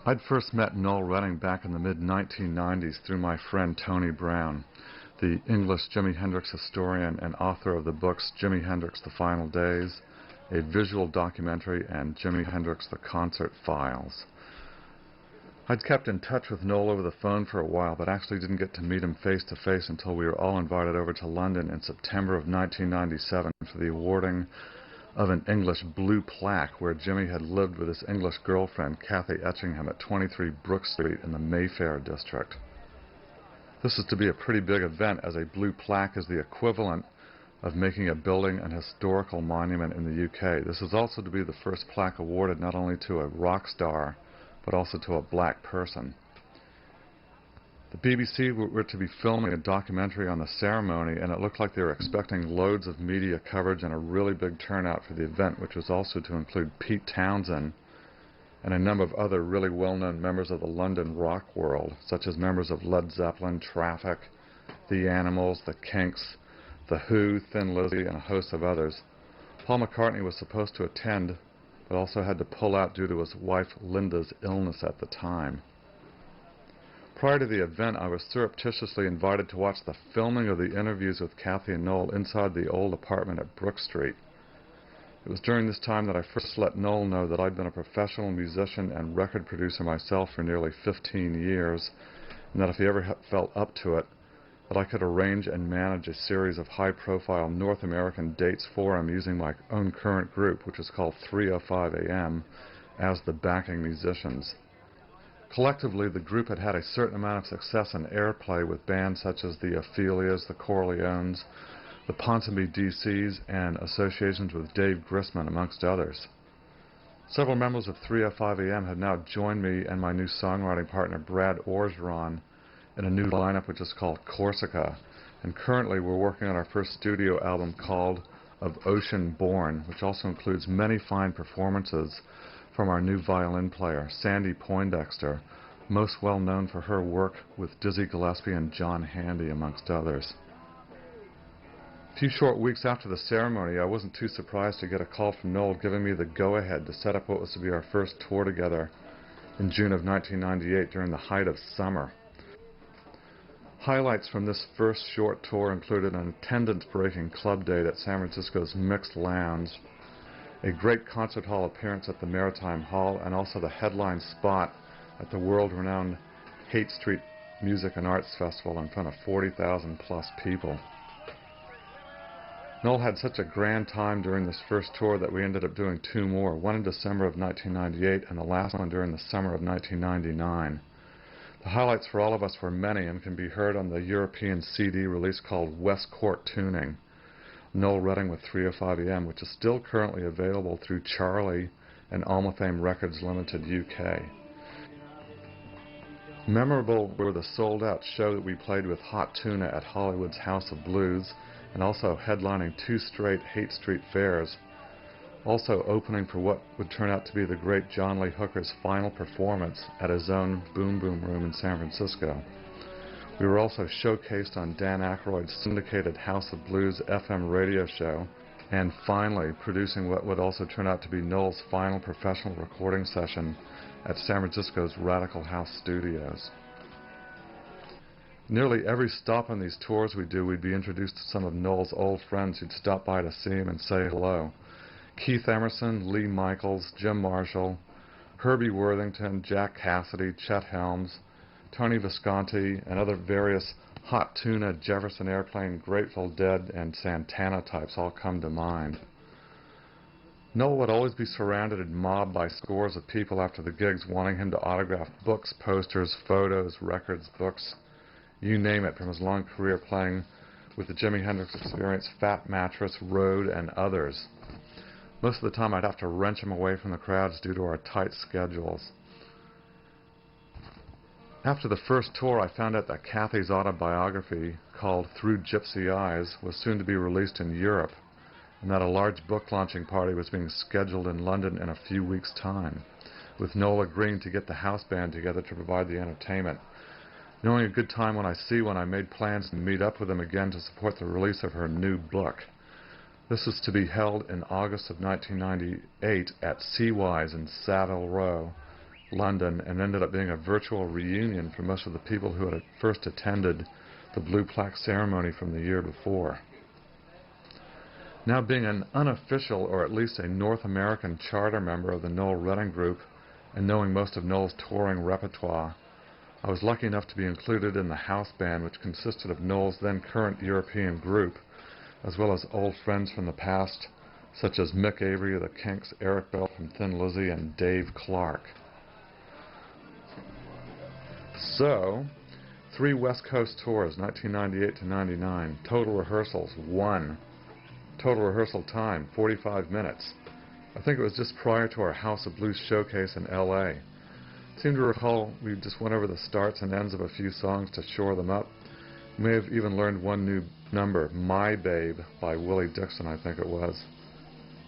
I'd first met Noel Redding back in the mid-1990s through my friend Tony Brown, the English Jimi Hendrix historian and author of the books Jimi Hendrix: The Final Days, a visual documentary, and Jimi Hendrix: The Concert Files. I'd kept in touch with Noel over the phone for a while, but actually didn't get to meet him face to face until we were all invited over to London in September of 1997 for the awarding of an English blue plaque where Jimmy had lived with his English girlfriend, Kathy Etchingham, at 23 Brook Street in the Mayfair district. This is to be a pretty big event, as a blue plaque is the equivalent of making a building an historical monument in the UK. This is also to be the first plaque awarded not only to a rock star, but also to a black person. The BBC were to be filming a documentary on the ceremony, and it looked like they were expecting loads of media coverage and a really big turnout for the event, which was also to include Pete Townsend and a number of other really well-known members of the London rock world, such as members of Led Zeppelin, Traffic, The Animals, The Kinks, The Who, Thin Lizzy, and a host of others. Paul McCartney was supposed to attend, but also had to pull out due to his wife Linda's illness at the time. Prior to the event, I was surreptitiously invited to watch the filming of the interviews with Kathy and Noel inside the old apartment at Brook Street. It was during this time that I first let Noel know that I'd been a professional musician and record producer myself for nearly 15 years, and that if he ever felt up to it, that I could arrange and manage a series of high-profile North American dates for him using my own current group, which is called 305 AM, as the backing musicians. Collectively, the group had had a certain amount of success and airplay with bands such as the Ophelias, the Corleones, the Ponsonby DCs, and associations with Dave Grisman, amongst others. Several members of 305 AM have now joined me and my new songwriting partner Brad Orgeron in a new lineup which is called Corsica, and currently we're working on our first studio album called Of Ocean Born, which also includes many fine performances from our new violin player, Sandy Poindexter, most well known for her work with Dizzy Gillespie and John Handy, amongst others. A few short weeks after the ceremony, I wasn't too surprised to get a call from Noel giving me the go-ahead to set up what was to be our first tour together in June of 1998 during the height of summer. Highlights from this first short tour included an attendance-breaking club date at San Francisco's Mixed Lounge, a great concert hall appearance at the Maritime Hall, and also the headline spot at the world-renowned Haight Street Music and Arts Festival in front of 40,000 plus people. Noel had such a grand time during this first tour that we ended up doing two more, one in December of 1998 and the last one during the summer of 1999. The highlights for all of us were many and can be heard on the European CD release called West Cork Tuning, Noel Redding with 305 AM, which is still currently available through Charlie and Almathame Records Limited UK. Memorable were the sold-out show that we played with Hot Tuna at Hollywood's House of Blues, and also headlining two straight Haight Street fairs, also opening for what would turn out to be the great John Lee Hooker's final performance at his own Boom Boom Room in San Francisco. We were also showcased on Dan Aykroyd's syndicated House of Blues FM radio show, and finally producing what would also turn out to be Noel's final professional recording session at San Francisco's Radical House Studios. Nearly every stop on these tours we do, we'd be introduced to some of Noel's old friends who'd stop by to see him and say hello. Keith Emerson, Lee Michaels, Jim Marshall, Herbie Worthington, Jack Cassidy, Chet Helms, Tony Visconti, and other various Hot Tuna, Jefferson Airplane, Grateful Dead, and Santana types all come to mind. Noel would always be surrounded and mobbed by scores of people after the gigs wanting him to autograph books, posters, photos, records, books, you name it, from his long career playing with the Jimi Hendrix Experience, Fat Mattress, Road, and others. Most of the time I'd have to wrench him away from the crowds due to our tight schedules. After the first tour, I found out that Kathy's autobiography, called Through Gypsy Eyes, was soon to be released in Europe, and that a large book launching party was being scheduled in London in a few weeks' time, with Noel agreeing to get the house band together to provide the entertainment. Knowing a good time when I see one, I made plans to meet up with him again to support the release of her new book. This is to be held in August of 1998 at Seawise in Savile Row, London, and ended up being a virtual reunion for most of the people who had first attended the Blue Plaque ceremony from the year before. Now being an unofficial, or at least a North American charter member of the Noel Redding Group, and knowing most of Noel's touring repertoire, I was lucky enough to be included in the house band, which consisted of Noel's then current European group, as well as old friends from the past, such as Mick Avery of the Kinks, Eric Bell from Thin Lizzy, and Dave Clark. So, 3 West Coast tours, 1998 to 99, total rehearsals, 1. Total rehearsal time, 45 minutes. I think it was just prior to our House of Blues showcase in L.A. Seem to recall we just went over the starts and ends of a few songs to shore them up. We may have even learned one new number, My Babe, by Willie Dixon, I think it was.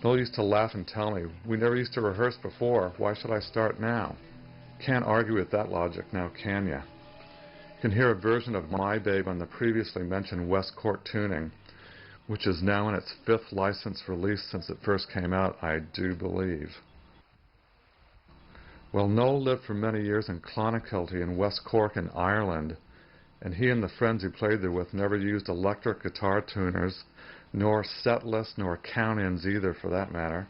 Noel used to laugh and tell me, "We never used to rehearse before, why should I start now?" Can't argue with that logic now, can ya? You can hear a version of My Babe on the previously mentioned West Cork tuning, which is now in its 5th licensed release since it first came out, I do believe. Well, Noel lived for many years in Clonakilty in West Cork in Ireland, and he and the friends he played there with never used electric guitar tuners, nor set lists, nor count-ins either for that matter,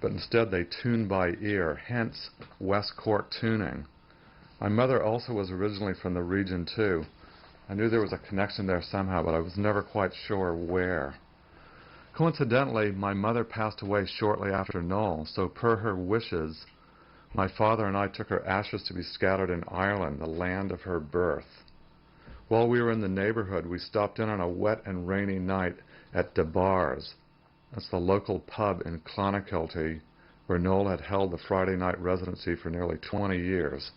but instead they tuned by ear, hence West Cork tuning. My mother also was originally from the region too. I knew there was a connection there somehow, but I was never quite sure where. Coincidentally, my mother passed away shortly after Noel, so per her wishes, my father and I took her ashes to be scattered in Ireland, the land of her birth. While we were in the neighborhood, we stopped in on a wet and rainy night at DeBar's. That's the local pub in Clonakilty, where Noel had held the Friday night residency for nearly 20 years.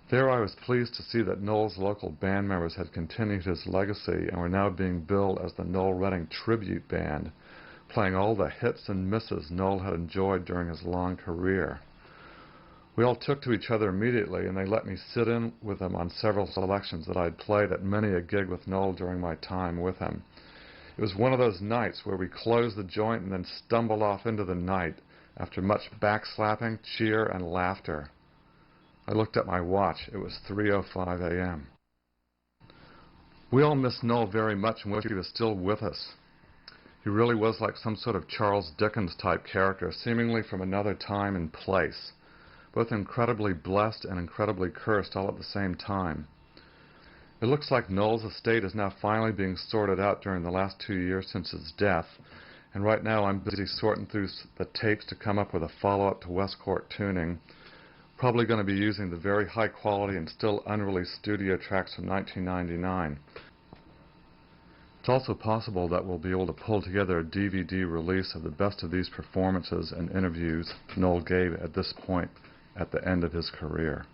There I was pleased to see that Noel's local band members had continued his legacy and were now being billed as the Noel Redding Tribute Band, playing all the hits and misses Noel had enjoyed during his long career. We all took to each other immediately, and they let me sit in with them on several selections that I had played at many a gig with Noel during my time with him. It was one of those nights where we closed the joint and then stumbled off into the night after much backslapping, cheer, and laughter. I looked at my watch. It was 3:05 a.m. We all missed Noel very much and wished he was still with us. He really was like some sort of Charles Dickens type character, seemingly from another time and place, both incredibly blessed and incredibly cursed all at the same time. It looks like Noel's estate is now finally being sorted out during the last 2 years since his death, and right now I'm busy sorting through the tapes to come up with a follow-up to West Cork tuning. Probably going to be using the very high quality and still unreleased studio tracks from 1999. It's also possible that we'll be able to pull together a DVD release of the best of these performances and interviews Noel gave at this point at the end of his career.